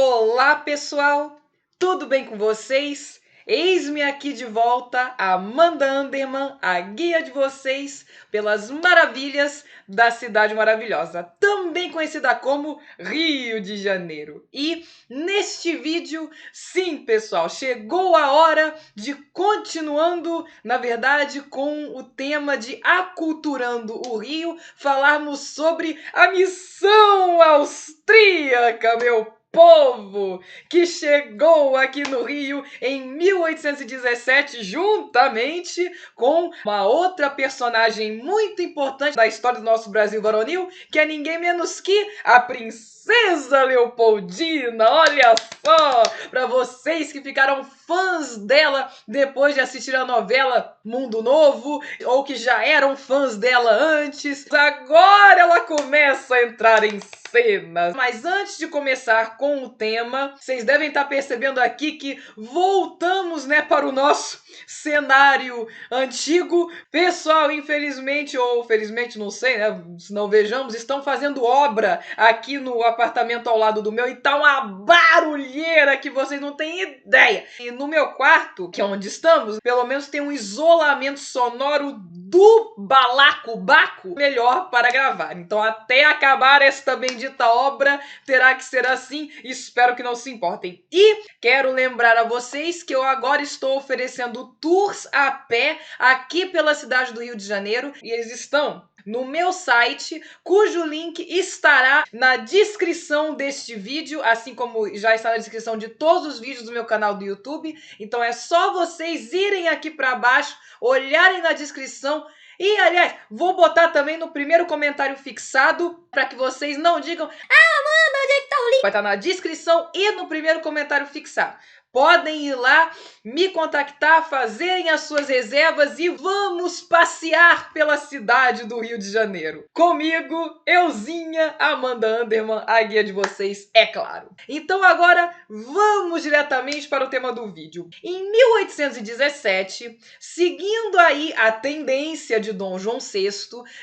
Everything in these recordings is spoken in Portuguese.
Olá, pessoal! Tudo bem com vocês? Eis-me aqui de volta, Amanda Anderman, a guia de vocês pelas maravilhas da Cidade Maravilhosa, também conhecida como Rio de Janeiro. E neste vídeo, sim, pessoal, chegou a hora de continuando, na verdade, com o tema de Aculturando o Rio, falarmos sobre a missão austríaca, meu povo, que chegou aqui no Rio em 1817, juntamente com uma outra personagem muito importante da história do nosso Brasil varonil, que é ninguém menos que a Princesa Leopoldina. Olha só, para vocês que ficaram fãs dela depois de assistir a novela Mundo Novo, ou que já eram fãs dela antes, agora ela começa a entrar em cena. Mas antes de começar com o tema, vocês devem estar percebendo aqui que voltamos, para o nosso cenário antigo. Pessoal, infelizmente, ou felizmente, não sei, se não vejamos, estão fazendo obra aqui no apartamento ao lado do meu e tá uma barulheira que vocês não têm ideia. E no meu quarto, que é onde estamos, pelo menos tem um isolamento sonoro do balacobaco melhor para gravar. Então, até acabar esta bendita obra, terá que ser assim. Espero que não se importem. E quero lembrar a vocês que eu agora estou oferecendo tours a pé aqui pela cidade do Rio de Janeiro. E eles estão no meu site, cujo link estará na descrição deste vídeo, assim como já está na descrição de todos os vídeos do meu canal do YouTube. Então é só vocês irem aqui para baixo, olharem na descrição e, aliás, vou botar também no primeiro comentário fixado para que vocês não digam: ah, Amanda, onde é que tá o link? Vai estar na descrição e no primeiro comentário fixado. Podem ir lá, me contactar, fazerem as suas reservas e vamos passear pela cidade do Rio de Janeiro. Comigo, euzinha, Amanda Anderman, a guia de vocês, é claro. Então agora vamos diretamente para o tema do vídeo. Em 1817, seguindo aí a tendência de Dom João VI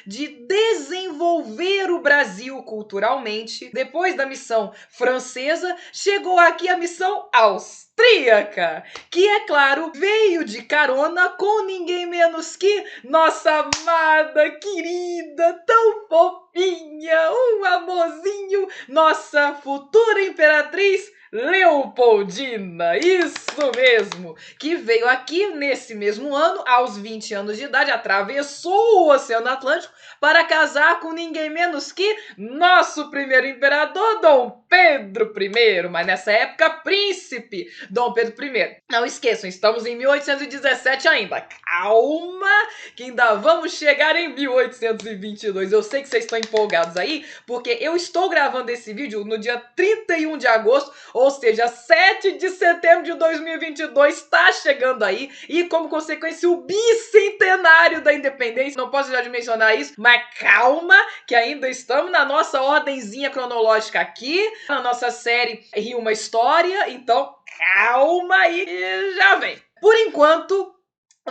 de desenvolver o Brasil culturalmente, depois da missão francesa, chegou aqui a missão austríaca, que, é claro, veio de carona com ninguém menos que nossa amada, querida, tão fofinha, um amorzinho, nossa futura imperatriz Leopoldina, isso mesmo, que veio aqui nesse mesmo ano, aos 20 anos de idade, atravessou o Oceano Atlântico para casar com ninguém menos que nosso primeiro imperador, Dom Pedro I, mas nessa época príncipe Dom Pedro I. Não esqueçam, estamos em 1817 ainda. Calma, que ainda vamos chegar em 1822. Eu sei que vocês estão empolgados aí, porque eu estou gravando esse vídeo no dia 31 de agosto, ou seja, 7 de setembro de 2022 está chegando aí, e como consequência o bicentenário da independência. Não posso deixar de mencionar isso, mas calma, que ainda estamos na nossa ordenzinha cronológica aqui, na nossa série Rio Uma História, então calma aí e já vem. Por enquanto,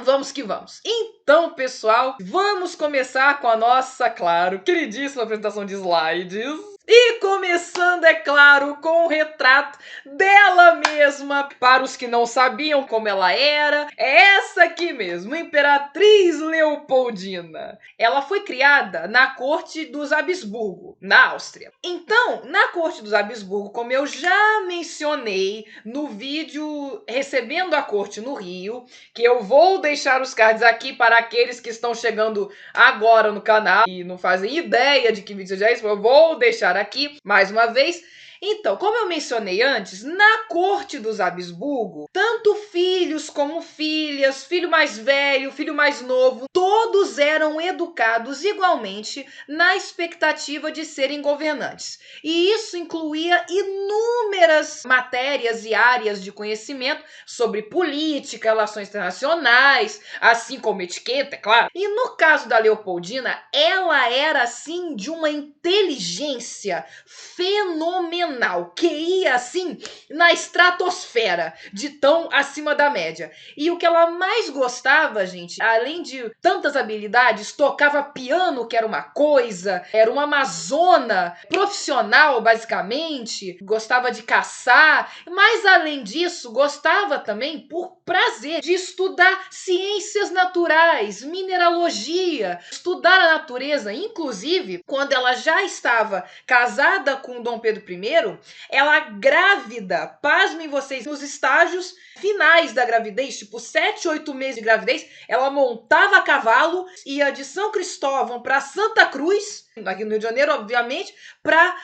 vamos que vamos. Então, pessoal, vamos começar com a nossa, claro, queridíssima apresentação de slides. E começando, é claro, com o retrato dela mesma. Para os que não sabiam como ela era, é essa aqui mesmo, Imperatriz Leopoldina. Ela foi criada na corte dos Habsburgo, na Áustria. Então, na corte dos Habsburgo, como eu já mencionei no vídeo Recebendo a Corte no Rio, que eu vou deixar os cards aqui para aqueles que estão chegando agora no canal e não fazem ideia de que vídeo já é isso, eu vou deixar aqui mais uma vez. Então, como eu mencionei antes, na corte dos Habsburgo, tanto filhos como filhas, filho mais velho, filho mais novo, todos eram educados igualmente na expectativa de serem governantes. E isso incluía inúmeras matérias e áreas de conhecimento sobre política, relações internacionais, assim como etiqueta, é claro. E no caso da Leopoldina, ela era, assim, de uma inteligência fenomenal, que ia assim na estratosfera, de tão acima da média. E o que ela mais gostava, gente, além de tantas habilidades, tocava piano, que era uma coisa, era uma amazona profissional, basicamente, gostava de caçar, mas além disso, gostava também por prazer de estudar ciências naturais, mineralogia, estudar a natureza. Inclusive, quando ela já estava casada com Dom Pedro I, ela grávida, pasmem vocês, nos estágios finais da gravidez, tipo 7, 8 meses de gravidez, ela montava a cavalo, ia de São Cristóvão para Santa Cruz, aqui no Rio de Janeiro, obviamente, para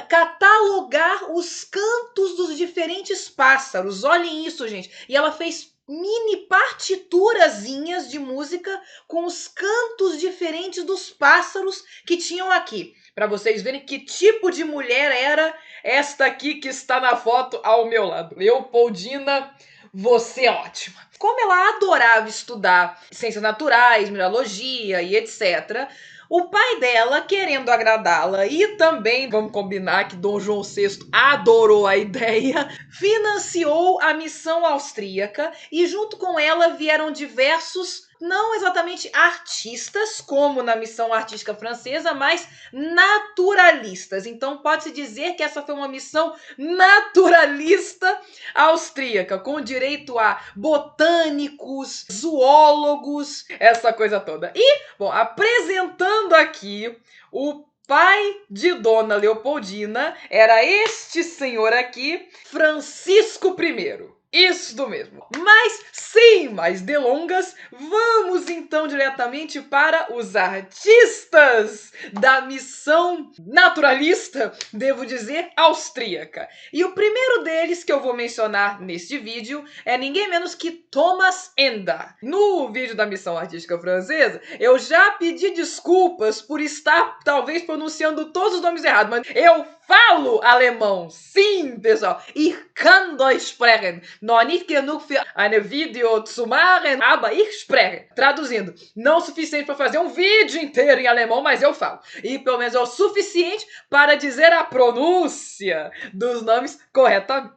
catalogar os cantos dos diferentes pássaros. Olhem isso, gente. E ela fez mini partiturazinhas de música com os cantos diferentes dos pássaros que tinham aqui, para vocês verem que tipo de mulher era esta aqui que está na foto ao meu lado. Leopoldina, você é ótima. Como ela adorava estudar ciências naturais, mineralogia e etc., o pai dela, querendo agradá-la, e também, vamos combinar que Dom João VI adorou a ideia, financiou a missão austríaca e junto com ela vieram diversos, não exatamente artistas, como na missão artística francesa, mas naturalistas. Então pode-se dizer que essa foi uma missão naturalista austríaca, com direito a botânicos, zoólogos, essa coisa toda. E, bom, apresentando aqui o pai de Dona Leopoldina, era este senhor aqui, Francisco I. Isso mesmo. Mas, sem mais delongas, vamos então diretamente para os artistas da missão naturalista, devo dizer, austríaca. E o primeiro deles que eu vou mencionar neste vídeo é ninguém menos que Thomas Enda. No vídeo da missão artística francesa, eu já pedi desculpas por estar talvez pronunciando todos os nomes errados, mas eu falo alemão, sim, pessoal. Ich kann Deutsch sprechen. Noch nicht genug für ein Video zu machen, aber ich spreche. Traduzindo, não o suficiente para fazer um vídeo inteiro em alemão, mas eu falo. E pelo menos é o suficiente para dizer a pronúncia dos nomes corretamente.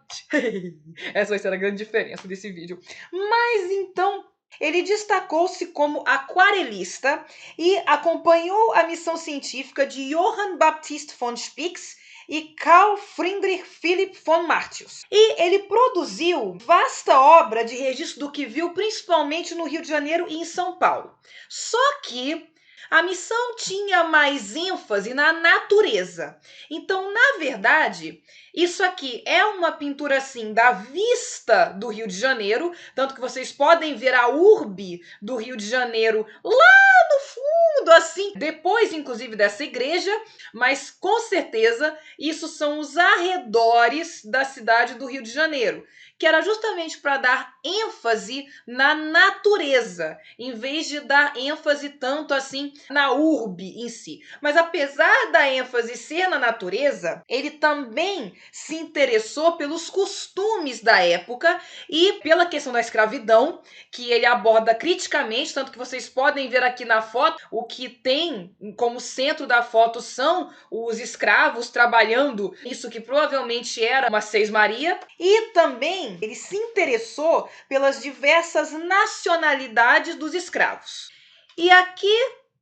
Essa vai ser a grande diferença desse vídeo. Mas então, ele destacou-se como aquarelista e acompanhou a missão científica de Johann Baptist von Spix e Carl Friedrich Philipp von Martius. E ele produziu vasta obra de registro do que viu principalmente no Rio de Janeiro e em São Paulo. Só que a missão tinha mais ênfase na natureza. Então, na verdade, isso aqui é uma pintura assim da vista do Rio de Janeiro, tanto que vocês podem ver a urbe do Rio de Janeiro lá no fundo, assim, depois inclusive dessa igreja, mas com certeza isso são os arredores da cidade do Rio de Janeiro, que era justamente para dar ênfase na natureza, em vez de dar ênfase tanto assim na urbe em si. Mas apesar da ênfase ser na natureza, ele também se interessou pelos costumes da época e pela questão da escravidão, que ele aborda criticamente, tanto que vocês podem ver aqui na foto, o que tem como centro da foto são os escravos trabalhando, isso que provavelmente era uma seis-maria, e também ele se interessou pelas diversas nacionalidades dos escravos. E aqui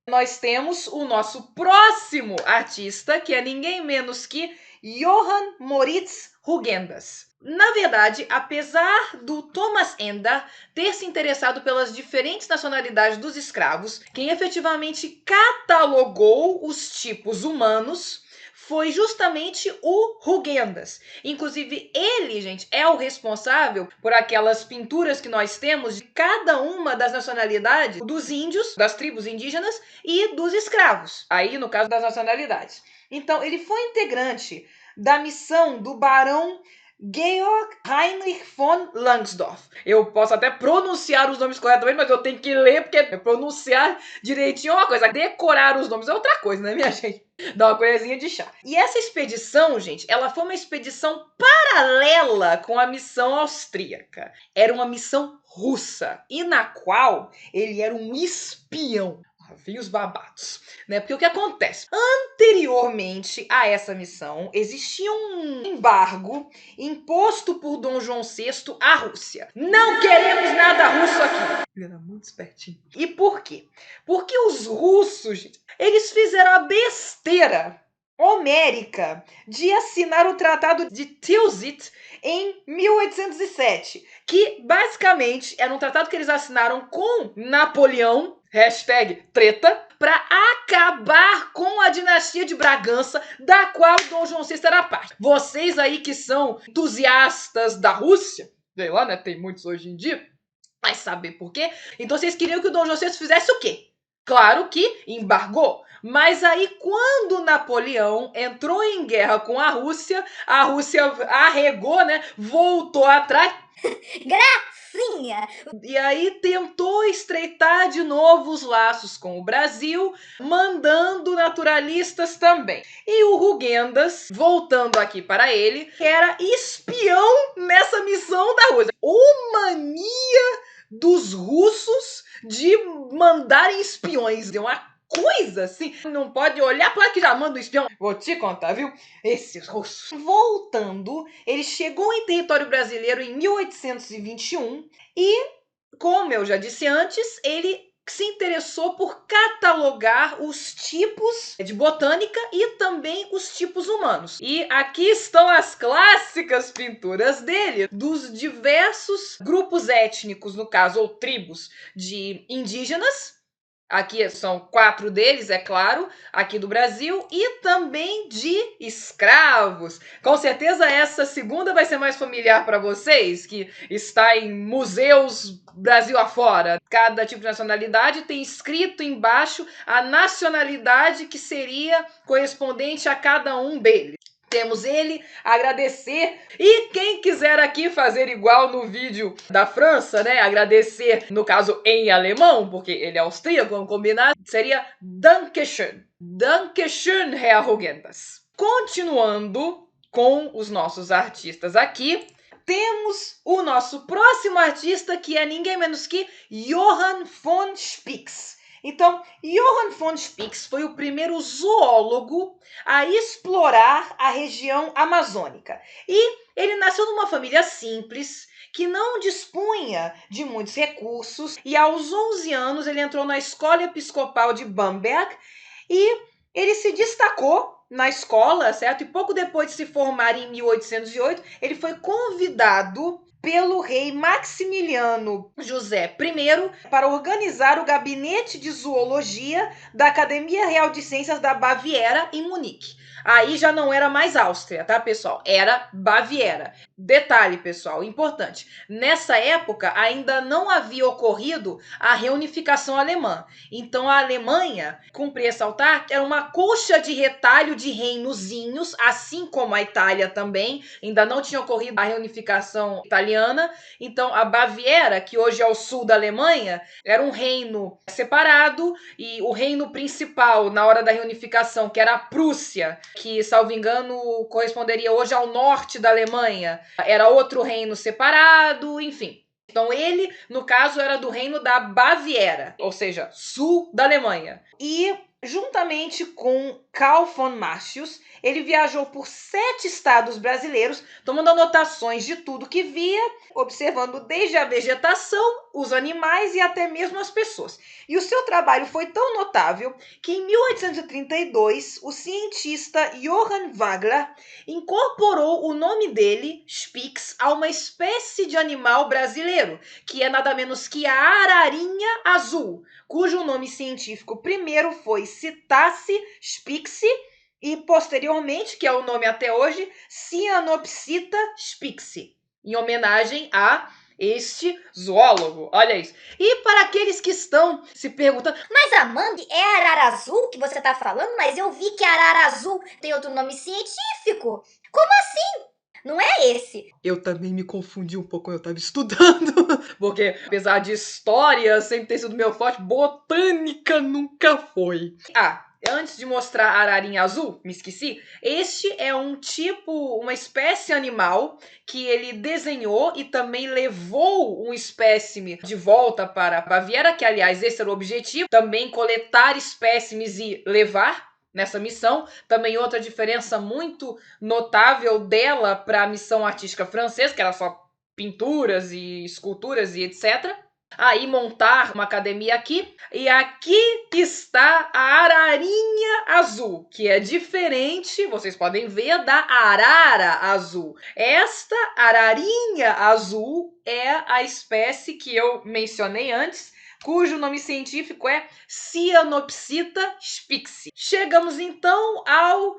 nós temos o nosso próximo artista, que é ninguém menos que Johann Moritz Hugendas. Na verdade, apesar do Thomas Enda ter se interessado pelas diferentes nacionalidades dos escravos, quem efetivamente catalogou os tipos humanos foi justamente o Hugendas. Inclusive, ele, gente, é o responsável por aquelas pinturas que nós temos de cada uma das nacionalidades dos índios, das tribos indígenas e dos escravos. Aí, no caso das nacionalidades. Então, ele foi integrante da missão do barão Georg Heinrich von Langsdorff. Eu posso até pronunciar os nomes corretamente, mas eu tenho que ler, porque pronunciar direitinho é uma coisa, decorar os nomes é outra coisa, né, minha gente? Dá uma colherzinha de chá. E essa expedição, gente, ela foi uma expedição paralela com a missão austríaca. Era uma missão russa, e na qual ele era um espião. Vem os babados, né? Porque o que acontece? Anteriormente a essa missão, existia um embargo imposto por Dom João VI à Rússia. Não queremos nada russo aqui. Ele era muito espertinho. E por quê? Porque os russos, gente, eles fizeram a besteira homérica de assinar o Tratado de Tilsit em 1807, que basicamente era um tratado que eles assinaram com Napoleão, #treta, para acabar com a dinastia de Bragança, da qual Dom João VI era parte. Vocês aí que são entusiastas da Rússia, sei lá, né, tem muitos hoje em dia, vai saber por quê. Então vocês queriam que o Dom João VI fizesse o quê? Claro que embargou. Mas aí, quando Napoleão entrou em guerra com a Rússia arregou, né? Voltou atrás. Gracinha! E aí tentou estreitar de novo os laços com o Brasil, mandando naturalistas também. E o Rugendas, voltando aqui para ele, era espião nessa missão da Rússia. O mania dos russos de mandarem espiões. É uma coisa assim, não pode olhar para que já manda o espião. Vou te contar, viu? Esses russos. Voltando, ele chegou em território brasileiro em 1821 e, como eu já disse antes, ele se interessou por catalogar os tipos de botânica e também os tipos humanos. E aqui estão as clássicas pinturas dele, dos diversos grupos étnicos, no caso, ou tribos de indígenas. Aqui são 4 deles, é claro, aqui do Brasil, e também de escravos. Com certeza essa segunda vai ser mais familiar para vocês, que está em museus Brasil afora. Cada tipo de nacionalidade tem escrito embaixo a nacionalidade que seria correspondente a cada um deles. Temos ele, agradecer. E quem quiser aqui fazer igual no vídeo da França, né? Agradecer, no caso, em alemão, porque ele é austríaco, vamos combinar, seria Dankeschön. Dankeschön, Herr Rugendas. Continuando com os nossos artistas aqui, temos o nosso próximo artista, que é ninguém menos que Johann von Spix. Então, Johann von Spix foi o primeiro zoólogo a explorar a região amazônica. E ele nasceu numa família simples, que não dispunha de muitos recursos, e aos 11 anos ele entrou na Escola Episcopal de Bamberg e ele se destacou na escola, certo? E pouco depois de se formar em 1808, ele foi convidado pelo rei Maximiliano José I para organizar o gabinete de zoologia da Academia Real de Ciências da Baviera em Munique. Aí já não era mais Áustria, tá, pessoal? Era Baviera. Detalhe, pessoal, importante. Nessa época ainda não havia ocorrido a reunificação alemã. Então a Alemanha, cumpre ressaltar, era uma colcha de retalho de reinozinhos, assim como a Itália também. Ainda não tinha ocorrido a reunificação italiana. Então a Baviera, que hoje é o sul da Alemanha, era um reino separado, e o reino principal na hora da reunificação, que era a Prússia, que, salvo engano, corresponderia hoje ao norte da Alemanha, era outro reino separado, enfim. Então ele, no caso, era do reino da Baviera, ou seja, sul da Alemanha. E, juntamente com Karl von Martius, ele viajou por 7 estados brasileiros, tomando anotações de tudo que via, observando desde a vegetação, os animais e até mesmo as pessoas. E o seu trabalho foi tão notável que em 1832, o cientista Johann Wagler incorporou o nome dele, Spix, a uma espécie de animal brasileiro, que é nada menos que a ararinha azul, cujo nome científico primeiro foi Citace spixi e posteriormente, que é o nome até hoje, Cyanopsita spixi, em homenagem a este zoólogo. Olha isso. E para aqueles que estão se perguntando, mas Amanda, é arara azul que você tá falando? Mas eu vi que arara azul tem outro nome científico. Como assim? Não é esse. Eu também me confundi um pouco quando eu estava estudando, porque apesar de história sempre ter sido meu forte, botânica nunca foi. Antes de mostrar a ararinha azul, me esqueci, este é um tipo, uma espécie animal que ele desenhou e também levou um espécime de volta para a Baviera, que aliás esse era o objetivo, também coletar espécimes e levar nessa missão. Também outra diferença muito notável dela para a missão artística francesa, que era só pinturas e esculturas e etc. aí montar uma academia aqui. E aqui está a ararinha azul, que é diferente, vocês podem ver, da arara azul. Esta ararinha azul é a espécie que eu mencionei antes, cujo nome científico é Cyanopsita spixi. Chegamos então ao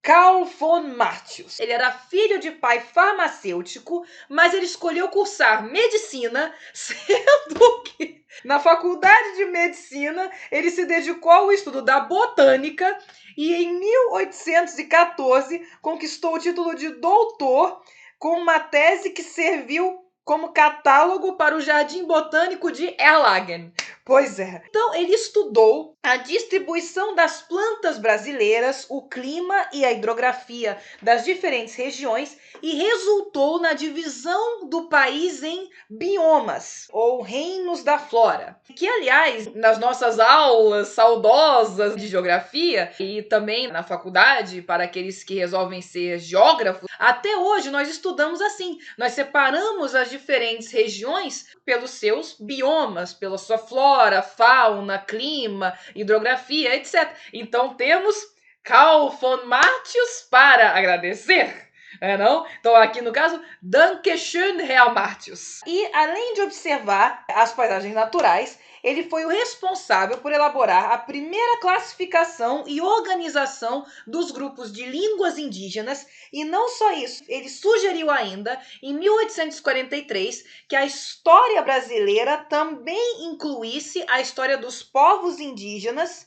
Carl von Martius. Ele era filho de pai farmacêutico, mas ele escolheu cursar medicina, sendo que na faculdade de medicina ele se dedicou ao estudo da botânica e em 1814 conquistou o título de doutor com uma tese que serviu como catálogo para o Jardim Botânico de Erlangen. Pois é. Então, ele estudou a distribuição das plantas brasileiras, o clima e a hidrografia das diferentes regiões e resultou na divisão do país em biomas, ou reinos da flora. Que, aliás, nas nossas aulas saudosas de geografia e também na faculdade, para aqueles que resolvem ser geógrafos, até hoje nós estudamos assim. Nós separamos as diferentes regiões pelos seus biomas, pela sua flora, fauna, clima, hidrografia, etc. Então temos Carl von Martius para agradecer. Não? Então aqui no caso, Dankeschön, Herr Martius. E além de observar as paisagens naturais, ele foi o responsável por elaborar a primeira classificação e organização dos grupos de línguas indígenas, e não só isso, ele sugeriu ainda, em 1843, que a história brasileira também incluísse a história dos povos indígenas,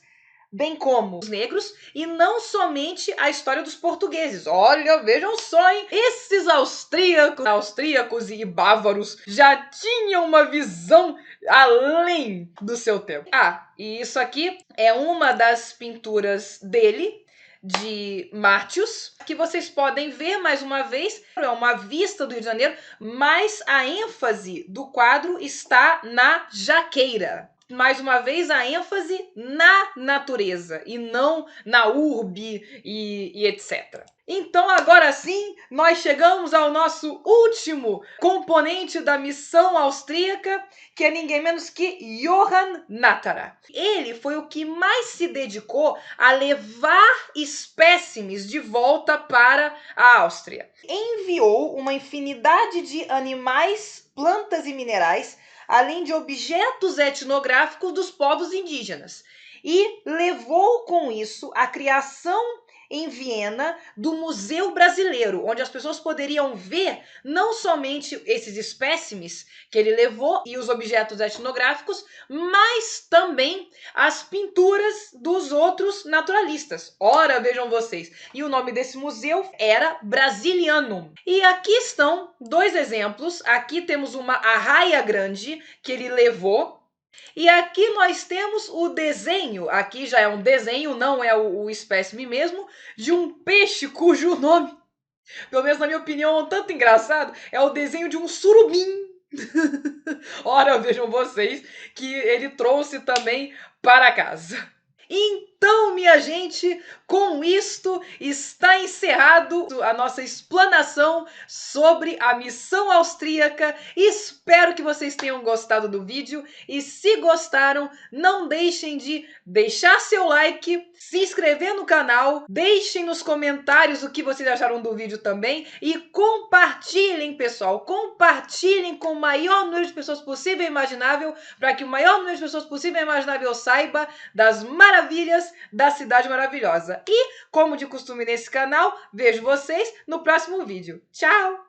bem como os negros, e não somente a história dos portugueses. Olha, vejam só, hein? Esses austríacos e bávaros já tinham uma visão além do seu tempo. E isso aqui é uma das pinturas dele, de Martius, que vocês podem ver mais uma vez. É uma vista do Rio de Janeiro, mas a ênfase do quadro está na jaqueira. Mais uma vez, a ênfase na natureza e não na urbe e etc. Então, agora sim, nós chegamos ao nosso último componente da missão austríaca, que é ninguém menos que Johann Nattara. Ele foi o que mais se dedicou a levar espécimes de volta para a Áustria. Enviou uma infinidade de animais, plantas e minerais, além de objetos etnográficos dos povos indígenas, e levou com isso a criação em Viena do Museu Brasileiro, onde as pessoas poderiam ver não somente esses espécimes que ele levou e os objetos etnográficos, mas também as pinturas dos outros naturalistas. Ora, vejam vocês, e o nome desse museu era Brasilianum. E aqui estão dois exemplos. Aqui temos uma arraia grande que ele levou, e aqui nós temos o desenho, aqui já é um desenho, não é o espécime mesmo, de um peixe cujo nome, pelo menos na minha opinião, é um tanto engraçado, é o desenho de um surubim. Ora, vejam vocês que ele trouxe também para casa. Então, minha gente, com isto está encerrado a nossa explanação sobre a missão austríaca. Espero que vocês tenham gostado do vídeo e se gostaram, não deixem de deixar seu like, se inscrever no canal, deixem nos comentários o que vocês acharam do vídeo também e compartilhem, pessoal, compartilhem com o maior número de pessoas possível e imaginável, para que o maior número de pessoas possível e imaginável saiba das maravilhas da Cidade Maravilhosa. E, como de costume nesse canal, vejo vocês no próximo vídeo. Tchau!